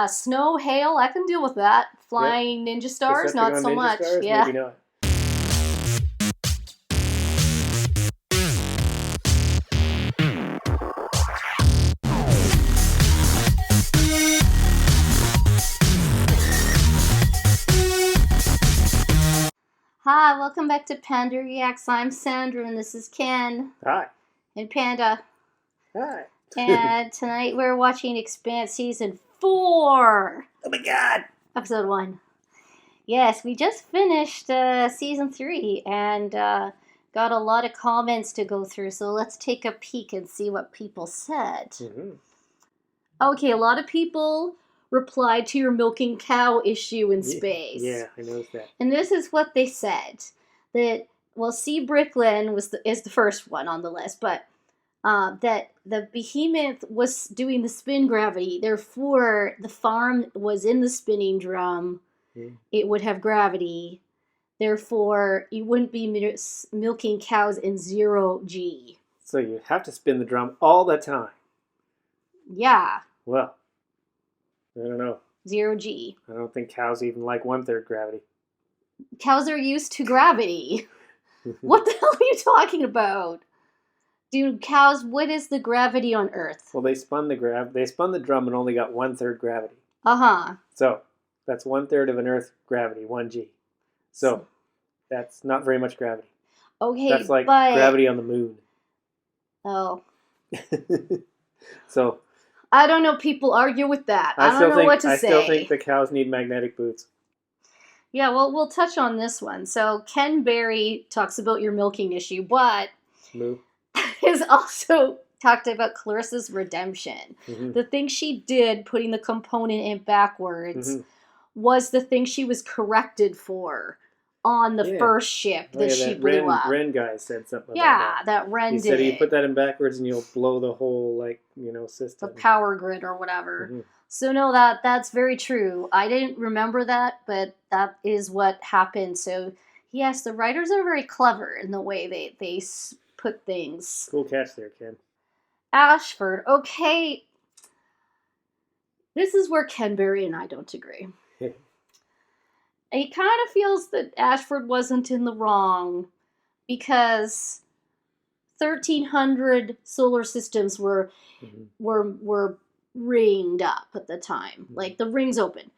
Snow, hail, I can deal with that. Flying ninja stars, not so Ninja much. Stars? Yeah. Maybe not. Hi, welcome back to Panda Reacts. I'm Sandra and this is Ken. Hi. And Panda. Hi. And tonight we're watching Expanse Season 4. Oh my god! Episode 1. Yes, we just finished Season 3 and got a lot of comments to go through. So let's take a peek and see what people said. Mm-hmm. Okay, a lot of people replied to your milking cow issue in space. Yeah, I noticed that. And this is what they said. That, well, C. Bricklin is the first one on the list, but that the behemoth was doing the spin gravity, therefore the farm was in the spinning drum. It would have gravity, therefore you wouldn't be milking cows in 0G. So you have to spin the drum all the time. Yeah. Well, I don't know. 0G. I don't think cows even like 1/3 gravity. Cows are used to gravity. What the hell are you talking about? Dude, cows, what is the gravity on Earth? Well, they spun the drum and only got 1/3 gravity. Uh-huh. So that's 1/3 of an Earth gravity, 1G. So that's not very much gravity. Okay, that's like gravity on the moon. Oh. So I don't know. People argue with that. I don't know what to say. I still think the cows need magnetic boots. Yeah, well, we'll touch on this one. So Ken Berry talks about your milking issue, but Moo. has also talked about Clarissa's redemption. Mm-hmm. The thing she did, putting the component in backwards, was the thing she was corrected for on the first ship that she blew up. Ren guy said something about that. Yeah, that Ren did. He said you put that in backwards and you'll blow the whole, system. The power grid or whatever. Mm-hmm. So no, that's very true. I didn't remember that, but that is what happened. So yes, the writers are very clever in the way they put things. Cool catch there, Ken. Ashford. Okay. This is where Ken Berry and I don't agree. He kind of feels that Ashford wasn't in the wrong because 1,300 solar systems were ringed up at the time. Like, the ring's open.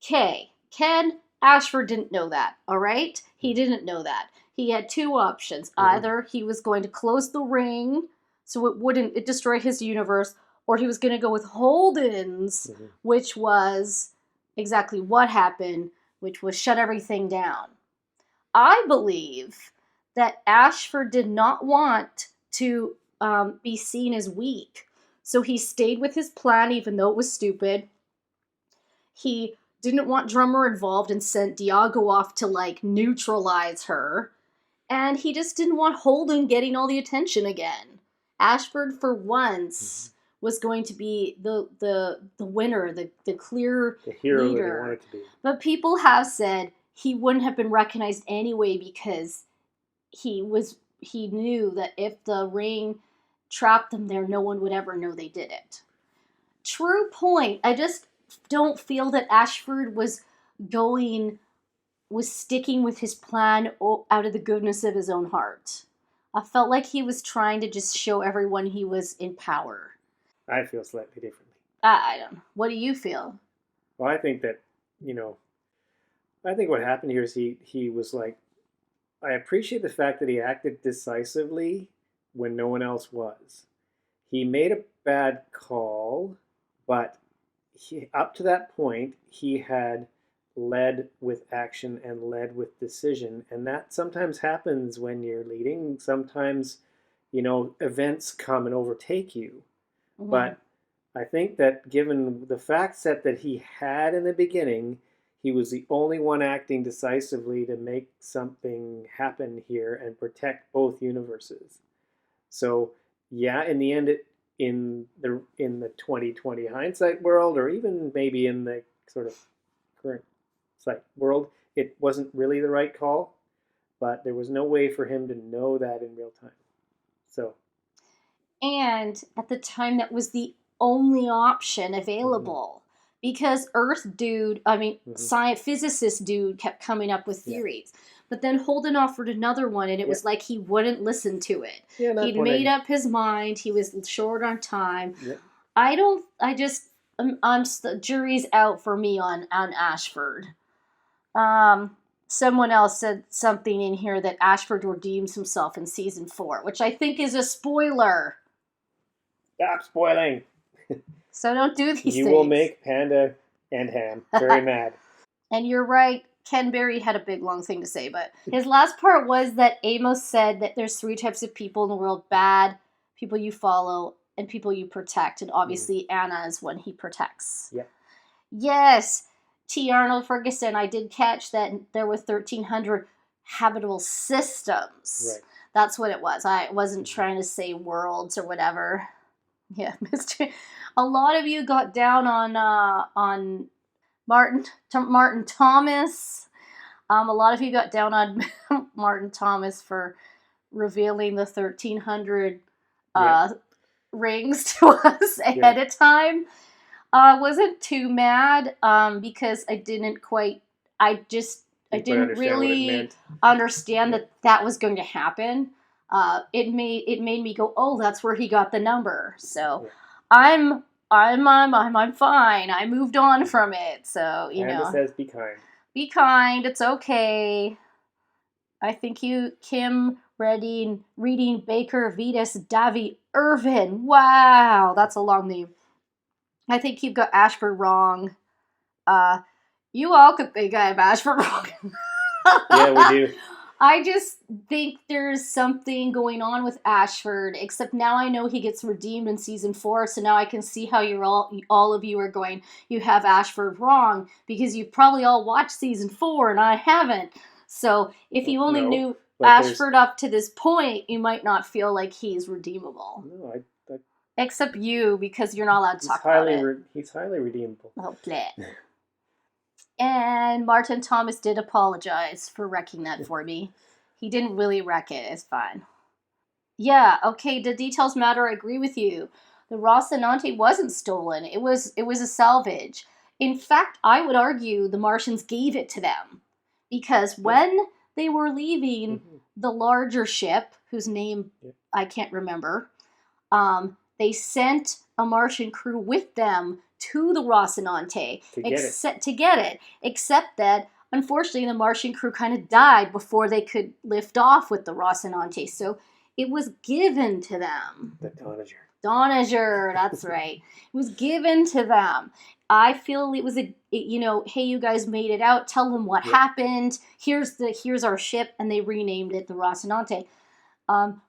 Ken Ashford didn't know that, all right? He didn't know that. He had two options. Either he was going to close the ring so it wouldn't destroy his universe, or he was going to go with Holden's, which was exactly what happened, which was shut everything down. I believe that Ashford did not want to be seen as weak. So he stayed with his plan, even though it was stupid. He didn't want Drummer involved and sent Diago off to, neutralize her. And he just didn't want Holden getting all the attention again. Ashford, for once, was going to be the winner, the clear hero leader. That he wanted to be. But people have said he wouldn't have been recognized anyway because he knew that if the ring trapped them there, no one would ever know they did it. True point. I just don't feel that Ashford was sticking with his plan out of the goodness of his own heart. I felt like he was trying to just show everyone he was in power. I feel slightly differently. I don't know. What do you feel? Well, I think that, I think what happened here is he was like, I appreciate the fact that he acted decisively when no one else was. He made a bad call, but up to that point, he had led with action and led with decision. And that sometimes happens when you're leading. Sometimes, events come and overtake you. Mm-hmm. But I think that given the fact set that he had in the beginning, he was the only one acting decisively to make something happen here and protect both universes. So, yeah, in the end, in the 2020 hindsight world, or even maybe in the sort of current world, it wasn't really the right call, but there was no way for him to know that in real time. So, and at the time, that was the only option available. because science physicist dude kept coming up with theories. But then Holden offered another one, and it was like he wouldn't listen to it. He'd made up his mind. He was short on time. The jury's out for me on Ashford. Someone else said something in here that Ashford redeems himself in season 4, which I think is a spoiler. Stop spoiling. So don't do these things. You will make Panda and Ham very mad. And you're right. Ken Berry had a big, long thing to say, but his last part was that Amos said that there's 3 types of people in the world: bad, people you follow, and people you protect. And obviously Anna is one he protects. Yep. Yes. T. Arnold Ferguson, I did catch that there were 1,300 habitable systems. Right. That's what it was. I wasn't trying to say worlds or whatever. Yeah, Mr. A lot of you got down on Martin Thomas. A lot of you got down on Martin Thomas for revealing the 1,300 rings to us ahead of time. Wasn't too mad because I didn't really understand that was going to happen. It made me go, oh, that's where he got the number. So I'm fine. I moved on from it. So Amanda says, be kind. Be kind. It's okay. I think Kim reading Baker Vetus Davy Irvin. Wow, that's a long name. I think you've got Ashford wrong. You all could think I have Ashford wrong. Yeah, we do. I just think there's something going on with Ashford, except now I know he gets redeemed in season 4, so now I can see how you're all of you are going, you have Ashford wrong, because you've probably all watched season 4, and I haven't. So if you only knew Ashford up to this point, you might not feel like he's redeemable. No, Except you, because you're not allowed to talk about it. He's highly redeemable. Oh, bleh. And Martin Thomas did apologize for wrecking that for me. He didn't really wreck it. It's fine. Yeah, okay, the details matter. I agree with you. The Rocinante wasn't stolen. It was a salvage. In fact, I would argue the Martians gave it to them. Because when they were leaving the larger ship, whose name I can't remember, they sent a Martian crew with them to the Rocinante to get it. Except that, unfortunately, the Martian crew kind of died before they could lift off with the Rocinante. So it was given to them. The Donager, that's right. It was given to them. I feel it was hey, you guys made it out. Tell them what happened. Here's our ship, and they renamed it the Rocinante.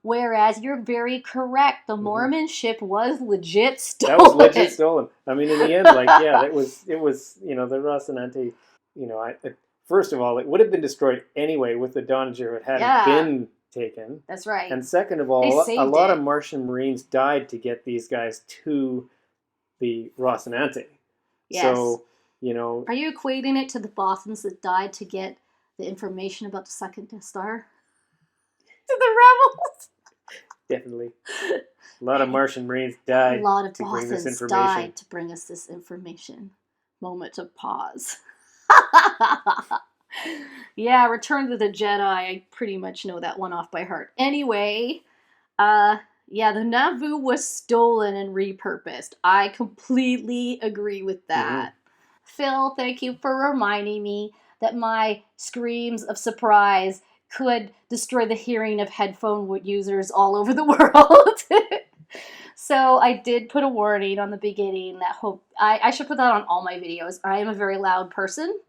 Whereas you're very correct, the Mormon ship was legit stolen. That was legit stolen. I mean, in the end, it was the Rocinante. First of all, it would have been destroyed anyway with the Donager if it hadn't been taken. That's right. And second of all, a lot of Martian Marines died to get these guys to the Rocinante. Yes. So, Are you equating it to the Bothans that died to get the information about the second Death Star? To the rebels. Definitely. A lot of Martian Marines died. A lot of Bothans died to bring us this information. Moment of pause. Yeah, Return to the Jedi. I pretty much know that one off by heart. Anyway, the Nauvoo was stolen and repurposed. I completely agree with that. Phil, thank you for reminding me that my screams of surprise could destroy the hearing of headphone users all over the world. So I did put a warning on the beginning that I should put that on all my videos. I am a very loud person,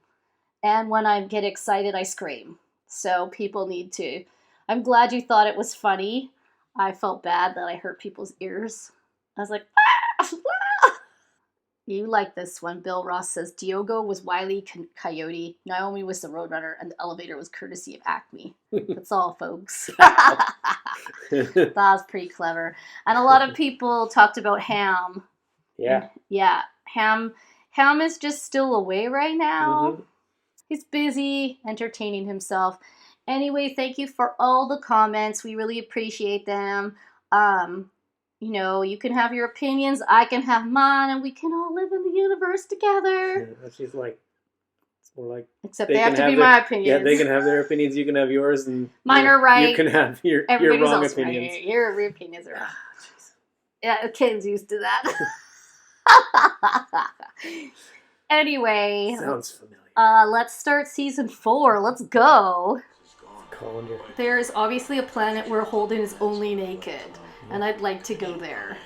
and when I get excited, I scream. So people need to. I'm glad you thought it was funny. I felt bad that I hurt people's ears. I was like, ah! You like this one. Bill Ross says, Diogo was Wile E. Coyote, Naomi was the Roadrunner, and the elevator was courtesy of Acme. That's all, folks. That was pretty clever. And a lot of people talked about Ham. Yeah. Yeah. Ham is just still away right now. He's busy entertaining himself. Anyway, thank you for all the comments. We really appreciate them. you know, you can have your opinions, I can have mine, and we can all live in the universe together. Yeah, she's like, it's more like. Except they have to be my opinions. Yeah, they can have their opinions. You can have yours, and mine are right. You can have your wrong opinions. Right. Your opinions are right. Yeah, Ken's used to that. Anyway, sounds familiar. Let's start season 4. Let's go. Colander. There's obviously a planet where Holden is only naked, and I'd like to go there.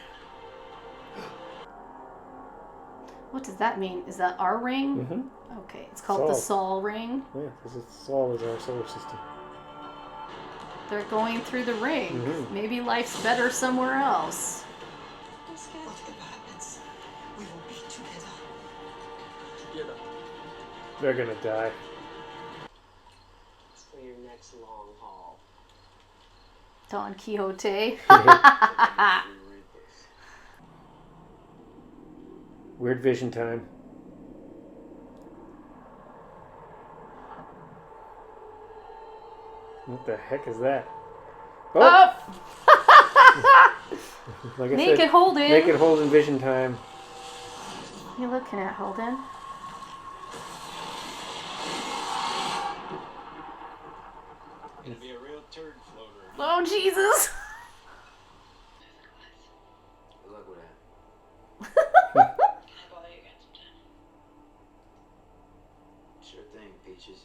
What does that mean? Is that our ring? Mm-hmm. Okay, it's called the Sol ring. Yeah, because Sol is our solar system. They're going through the ring. Mm-hmm. Maybe life's better somewhere else. They're gonna die. For your next long haul. Don Quixote. Weird vision time. What the heck is that? Oh! Like I Naked said, Holden. Naked Holden vision time. What are you looking at, Holden? Gonna be a real turd floater. Oh, Jesus! Good luck with that. Can I bother you again sometime? Sure thing, Peaches.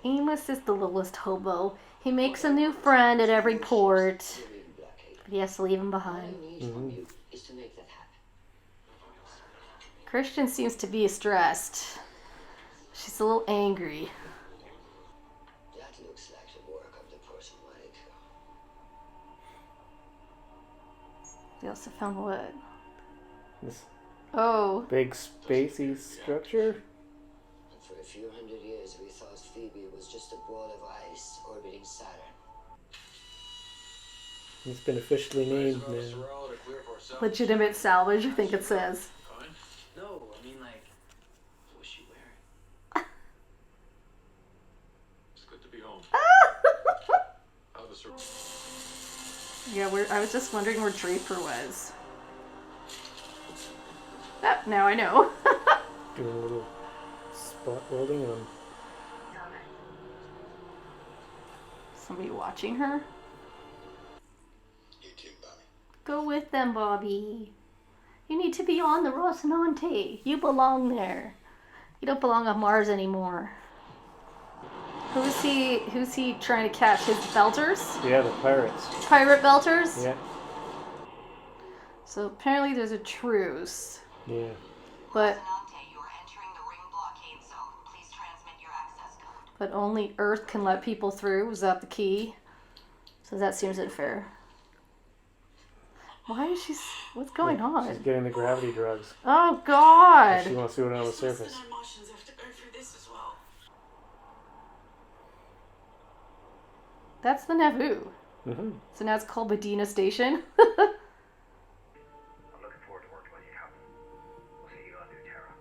Amos is the littlest hobo. He makes a new friend at every port, but he has to leave him behind. Mm-hmm. Christian seems to be stressed. She's a little angry. That looks like the work of the person like. They also found what? This Oh. big spacey structure. And for a few hundred years, we thought Phoebe was just a ball of ice orbiting Saturn. It's been officially named now. Legitimate salvage, I think it says. No, I mean like, what was she wearing? It's good to be home. How the Yeah, I was just wondering where Draper was. Ah, now I know. Doing a little spot welding on. Somebody watching her? You too, Bobby. Go with them, Bobby. You need to be on the Rocinante. You belong there. You don't belong on Mars anymore. Who's he trying to catch? His belters? Yeah, the pirates. Pirate belters? Yeah. So apparently there's a truce. Yeah. But You are entering the ring blockade zone. Please transmit your access code. but only Earth can let people through. Was that the key? So that seems unfair. Why is she... What's going on? She's getting the gravity drugs. Oh, God. She wants to do it on the surface. Martians have to go through this as well. That's the Navoo. Mm-hmm. So now it's called Medina Station. I'm looking forward to working with you, Captain. We'll see you on New Terra.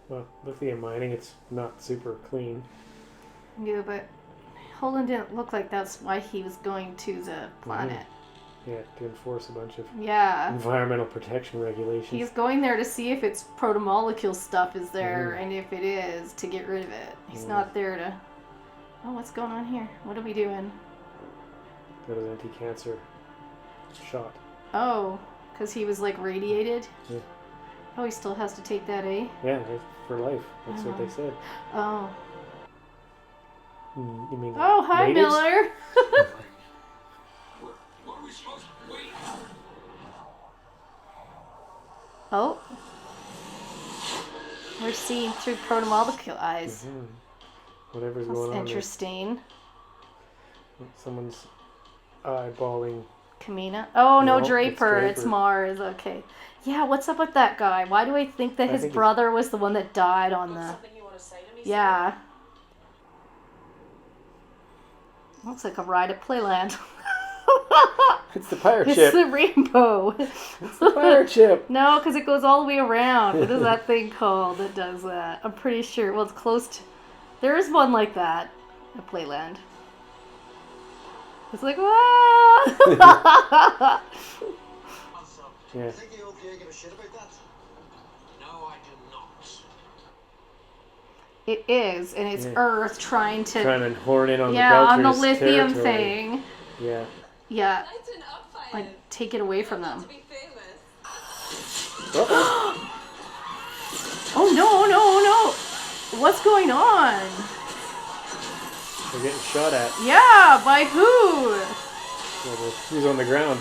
Well, lithium mining, it's not super clean. Yeah, but Holden didn't look like that's why he was going to the planet. Yeah, to enforce a bunch of Yeah. environmental protection regulations. He's going there to see if its protomolecule stuff is there, and if it is, to get rid of it. He's not there to... Oh, what's going on here? What are we doing? That was anti-cancer shot. Oh, because he was, like, radiated? Yeah. Oh, he still has to take that, eh? Yeah, for life. That's what they said. Oh. You mean Oh, hi, natives? Miller! What are we supposed to wait? Oh. We're seeing through protomolecule eyes. Mhm. Whatever's That's going on interesting. there. Someone's eyeballing. Kamina? Oh, no, No, Draper. it's It's Draper. Mars. Okay. Yeah, what's up with that guy? Why do I think that I his think brother was the one that died on the... Something you want to say to me? Yeah. Looks like a ride at Playland. It's the pirate It's ship. the rainbow. It's the pirate ship. No, because it goes all the way around. What is that thing called that does that? I'm pretty sure. Well, it's close to... There is one like that at Playland. It's like, ah! Yeah. Think the OPA give a shit about that? No, I do not. It is, and it's Yeah. Earth trying to... Trying to horn in on yeah, on the the Belters' lithium territory. thing. Yeah. Yeah, Lighten up, fire. like, take it away from them. To be famous. Uh-oh. Oh, no. What's going on? They're getting shot at. Yeah, by who? Well, who's on the ground?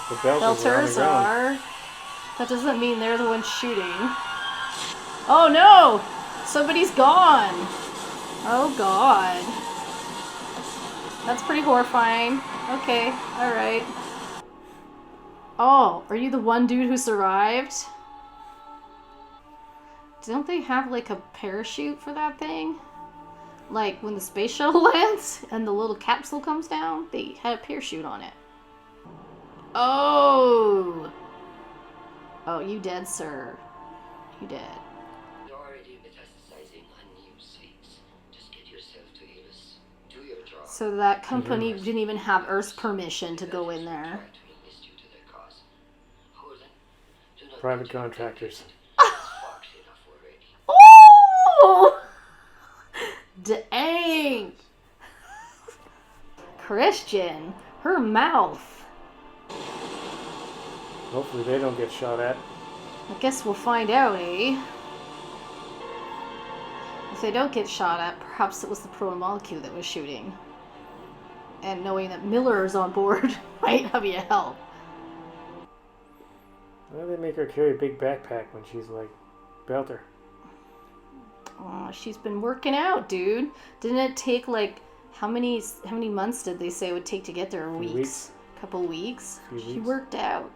The Belters are on the Belters ground. are. That doesn't mean they're the ones shooting. Oh no! Somebody's gone! Oh god. That's pretty horrifying. Okay, alright. Oh, are you the one dude who survived? Don't they have like a parachute for that thing? Like when the space shuttle lands and the little capsule comes down, they had a parachute on it. Oh! Oh, you dead, sir. You dead. You're already metastasizing unused seats. Just get yourself to Ilsa. Do your job. So that company didn't even have Earth's permission to go in there. Try to enlist you to their cause. Holden, do not Private get your contractors. sparks enough already. Oh! Dang! Christian, her mouth. Hopefully they don't get shot at. I guess we'll find out, eh? If they don't get shot at, perhaps it was the proton molecule that was shooting. And knowing that Miller is on board might have you help. Why do they make her carry a big backpack when she's like Belter? Aw, she's been working out, dude. Didn't it take like how many months did they say it would take to get there? Weeks? Couple weeks? Few She weeks. worked out.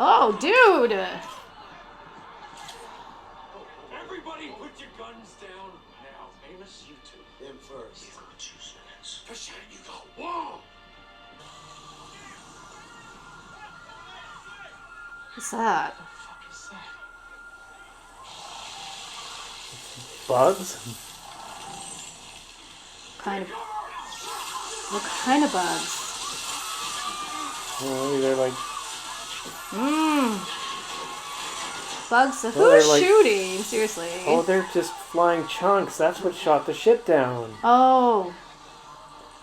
Oh, dude! Everybody put your guns down now. Amos, you two. Them first. Give them 2 seconds. For sure, you go. Whoa! What's that? What the fuck is that? Bugs? What kind of bugs? Oh, they're like Bugs? Oh, Who's they're like- shooting? Seriously. oh, they're just flying chunks. That's what shot the ship down. Oh.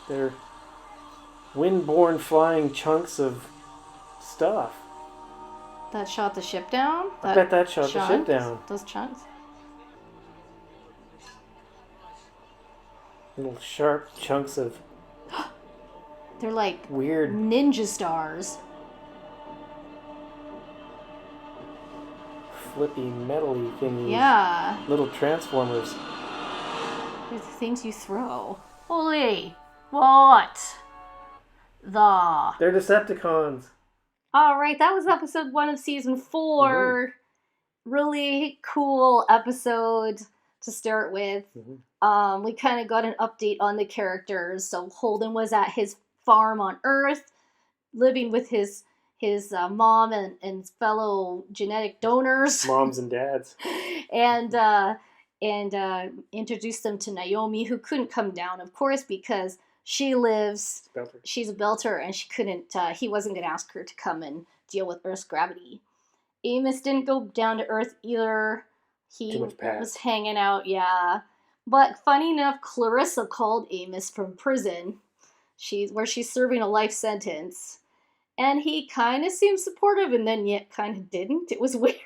They're wind-borne flying chunks of stuff. That shot the ship down? I bet that shot the ship chunks? down. Those chunks? Little sharp chunks of They're like weird. ninja stars. Flippy, metally thingies. Yeah. Little transformers. They're the things you throw. Holy. What? They're Decepticons. Alright, that was episode 1 of season 4. Really cool episode to start with. We kind of got an update on the characters. So Holden was at his farm on Earth, living with his mom and fellow genetic donors, Moms and dads. and introduced them to Naomi, who couldn't come down, of course, because she's a Belter, and she couldn't. He wasn't going to ask her to come and deal with Earth's gravity. Amos didn't go down to Earth either. He Too much past. was hanging out, yeah. But funny enough, Clarissa called Amos from prison, where she's serving a life sentence, and he kind of seemed supportive, and then yet kind of didn't. It was weird.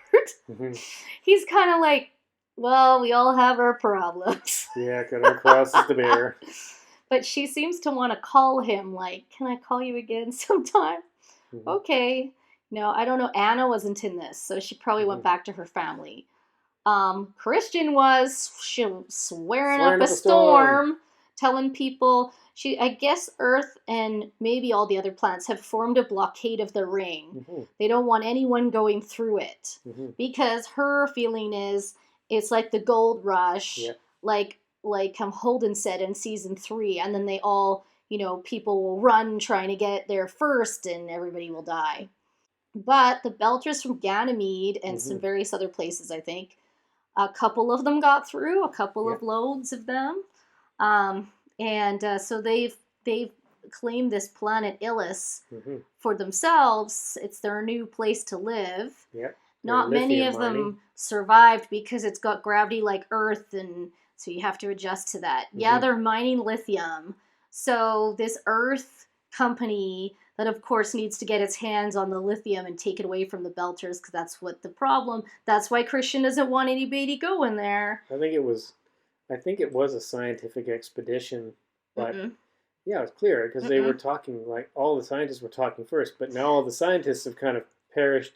He's kind of like, well, we all have our problems. Yeah, got our crosses to bear. But she seems to want to call him, like, can I call you again sometime? Okay. No, I don't know. Anna wasn't in this, so she probably went back to her family. Christian was swearing up a storm, telling people I guess Earth and maybe all the other planets have formed a blockade of the ring. They don't want anyone going through it because her feeling is it's like the gold rush, like Holden said in season 3, and then they all people will run trying to get there first and everybody will die. But the Belters from Ganymede and some various other places, I think, a couple of them got through, a couple of loads of them. So they've claimed this planet Ilsa for themselves. It's their new place to live. Yep. Not many of them survived because it's got gravity like Earth, and so you have to adjust to that. Yeah, they're mining lithium. So this Earth company that, of course, needs to get its hands on the lithium and take it away from the Belters, because that's what the problem. That's why Christian doesn't want anybody going there. I think it was a scientific expedition, but yeah, it's clear because they were talking, like, all the scientists were talking first, but now all the scientists have kind of perished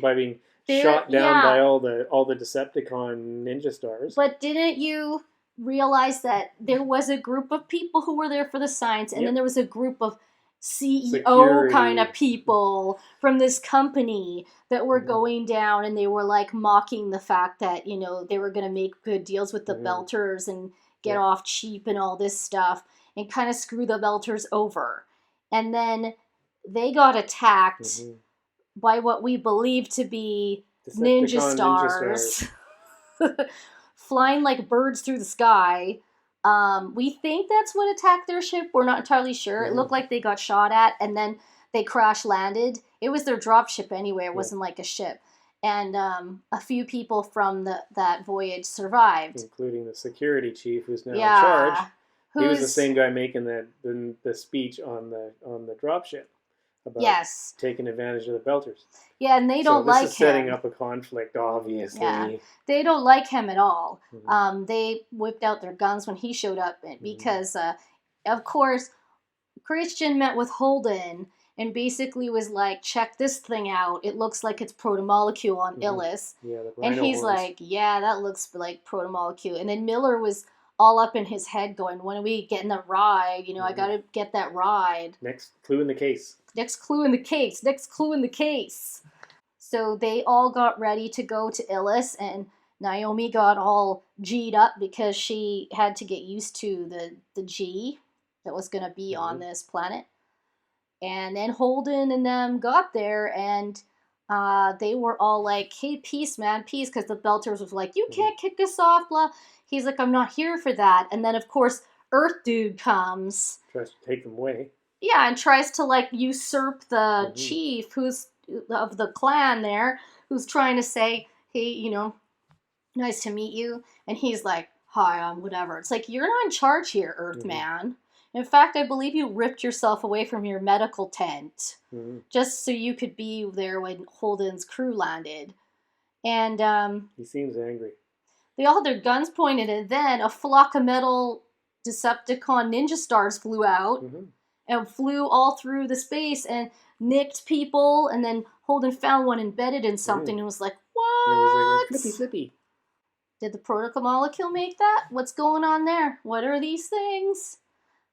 by being shot down by all the Decepticon ninja stars. But didn't you realize that there was a group of people who were there for the science, and then there was a group of CEO kind of people from this company that were going down, and they were like mocking the fact that they were going to make good deals with the Belters and get off cheap and all this stuff and kind of screw the Belters over. And then they got attacked by what we believe to be ninja stars. Flying like birds through the sky. We think that's what attacked their ship. We're not entirely sure. It looked like they got shot at and then they crash landed. It was their drop ship anyway. It wasn't like a ship. And a few people from that voyage survived, including the security chief, who's now in charge. He was the same guy making the speech on the dropship about taking advantage of the Belters. Yeah, and they don't like him. This is setting up a conflict, obviously. Yeah, they don't like him at all. They whipped out their guns when he showed up because, of course, Christian met with Holden and basically was like, check this thing out. It looks like it's protomolecule on Ilsa. Yeah, and he's like, yeah, that looks like protomolecule. And then Miller was all up in his head going, when are we getting that ride? I got to get that ride. Next clue in the case. Next clue in the case. Next clue in the case. So they all got ready to go to Ilsa, and Naomi got all G'd up because she had to get used to the G that was going to be on this planet. And then Holden and them got there, and they were all like, hey, peace, man, peace, because the Belters was like, you can't kick us off, blah. He's like, I'm not here for that. And then, of course, Earth Dude comes. Tries to take them away. Yeah, and tries to, like, usurp the chief who's of the clan there, who's trying to say, hey, nice to meet you. And he's like, hi, I'm whatever. It's like, you're not in charge here, Earthman. In fact, I believe you ripped yourself away from your medical tent just so you could be there when Holden's crew landed. And he seems angry. They all had their guns pointed, and then a flock of metal Decepticon ninja stars flew out and flew all through the space and nicked people, and then Holden found one embedded in something and was like, what? And it was like, flippy. Did the protomolecule make that? What's going on there? What are these things?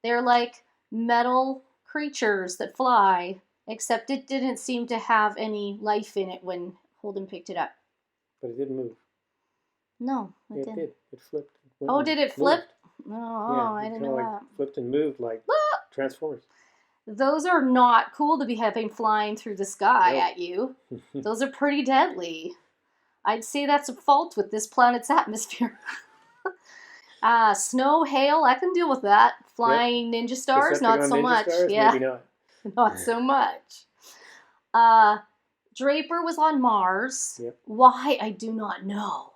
They're like metal creatures that fly, except it didn't seem to have any life in it when Holden picked it up. But it didn't move. No, it didn't. Did. It flipped. Oh, did it flip? Moved. Oh, I didn't know that. Flipped and moved like Transformers. Those are not cool to be having flying through the sky at you. Those are pretty deadly. I'd say that's a fault with this planet's atmosphere. Snow, hail, I can deal with that. Flying ninja stars, not so much. Stars, maybe not. Not so much. Draper was on Mars. Yep. Why? I do not know.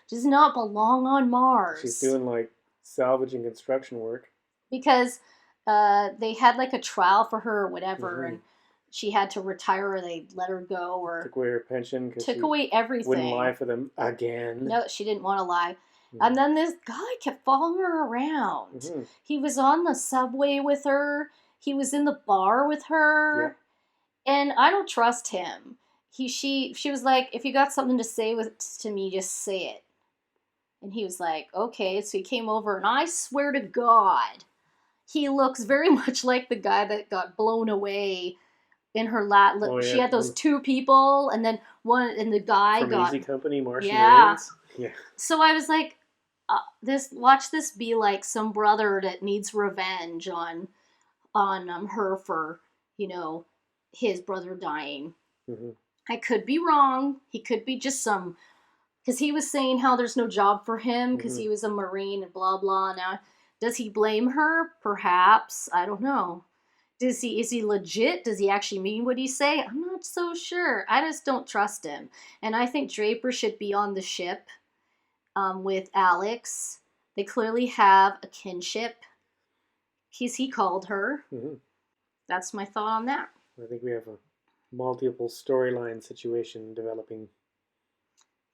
Does not belong on Mars. She's doing like salvage and construction work. Because they had like a trial for her or whatever, and she had to retire, or they let her go, or took away her pension. Took away everything. Wouldn't lie for them again. No, she didn't want to lie. And then this guy kept following her around. He was on the subway with her. He was in the bar with her. Yeah. And I don't trust him. She was like, if you got something to say to me, just say it. And he was like, okay. So he came over, and I swear to God, he looks very much like the guy that got blown away in her lap. Oh, yeah. She had those two people, and then the guy from got... Easy Company, Martian Rains. Yeah. So I was like, watch this be like some brother that needs revenge on on her for, you know, his brother dying. Mm-hmm. I could be wrong. He could be just some, because he was saying how there's no job for him because he was a Marine and blah blah. Now, does he blame her? Perhaps. I don't know. Is he legit? Does he actually mean what he say? I'm not so sure. I just don't trust him. And I think Draper should be on the ship with Alex. They clearly have a kinship. He called her. Mm-hmm. That's my thought on that. I think we have a multiple storyline situation developing.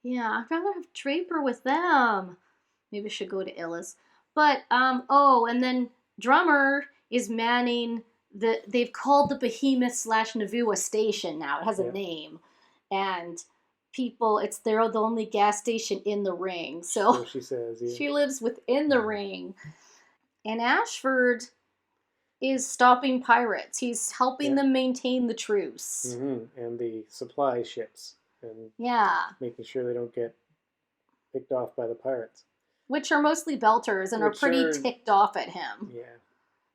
Yeah, I'd rather have Draper with them. Maybe I should go to Illis. But, oh, and then Drummer is manning they've called the Behemoth / Navua station now. It has a name. And they're the only gas station in the ring. So she says, yeah. She lives within the ring. And Ashford is stopping pirates. He's helping them maintain the truce. Mm-hmm. And the supply ships. And making sure they don't get picked off by the pirates. Which are mostly belters and are pretty ticked off at him. Yeah.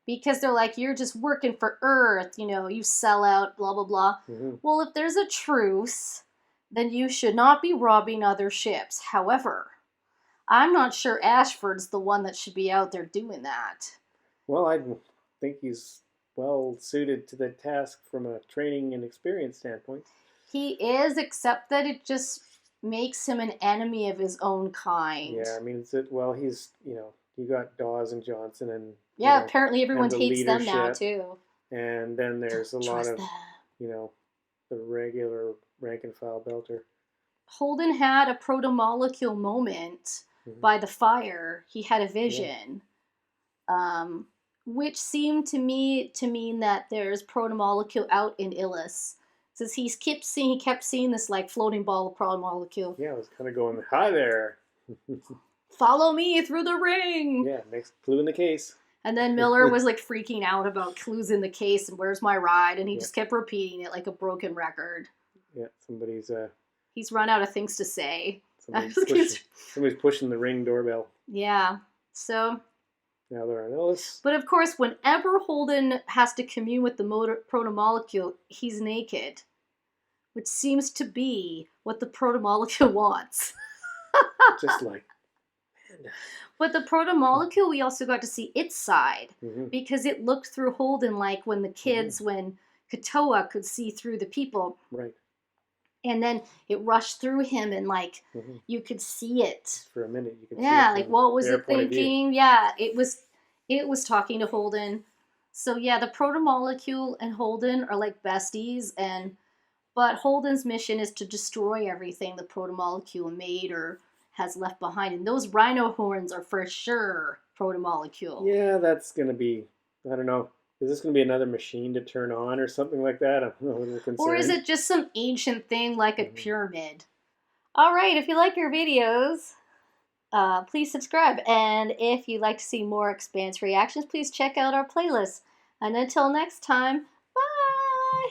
Because they're like, you're just working for Earth, you know, you sell out, blah, blah, blah. Mm-hmm. Well, if there's a truce, then you should not be robbing other ships. However, I'm not sure Ashford's the one that should be out there doing that. Well, I think he's well suited to the task from a training and experience standpoint. He is, except that it just makes him an enemy of his own kind. Yeah, I mean, he's, you know, you got Dawes and Johnson and... Yeah, you know, apparently everyone hates them now, too. And then there's a lot of, them. you know, the regular rank-and-file belter. Holden had a proto-molecule moment by the fire. He had a vision, which seemed to me to mean that there's proto-molecule out in Illis. Since he kept seeing this like floating ball of proto-molecule. Yeah, I was kind of going, hi there. Follow me through the ring. Yeah, next clue in the case. And then Miller was like freaking out about clues in the case and where's my ride, and he just kept repeating it like a broken record. Yeah, he's run out of things to say. Somebody's pushing the ring doorbell. Yeah, so... Now they're on Illis. But of course, whenever Holden has to commune with the proto-molecule, he's naked. Which seems to be what the proto-molecule wants. Just like... But the proto-molecule, we also got to see its side. Because it looked through Holden like when the kids, when Katoa could see through the people. Right. And then it rushed through him and like you could see it. For a minute you could see it. Yeah, like what was it thinking? Yeah, it was talking to Holden. So yeah, the proto-molecule and Holden are like besties, but Holden's mission is to destroy everything the proto-molecule made or has left behind. And those rhino horns are for sure proto-molecule. Yeah, that's gonna be, I don't know. Is this going to be another machine to turn on or something like that? I'm a little concerned. Or is it just some ancient thing like a pyramid? All right, if you like your videos, please subscribe. And if you'd like to see more Expanse reactions, please check out our playlist. And until next time, bye!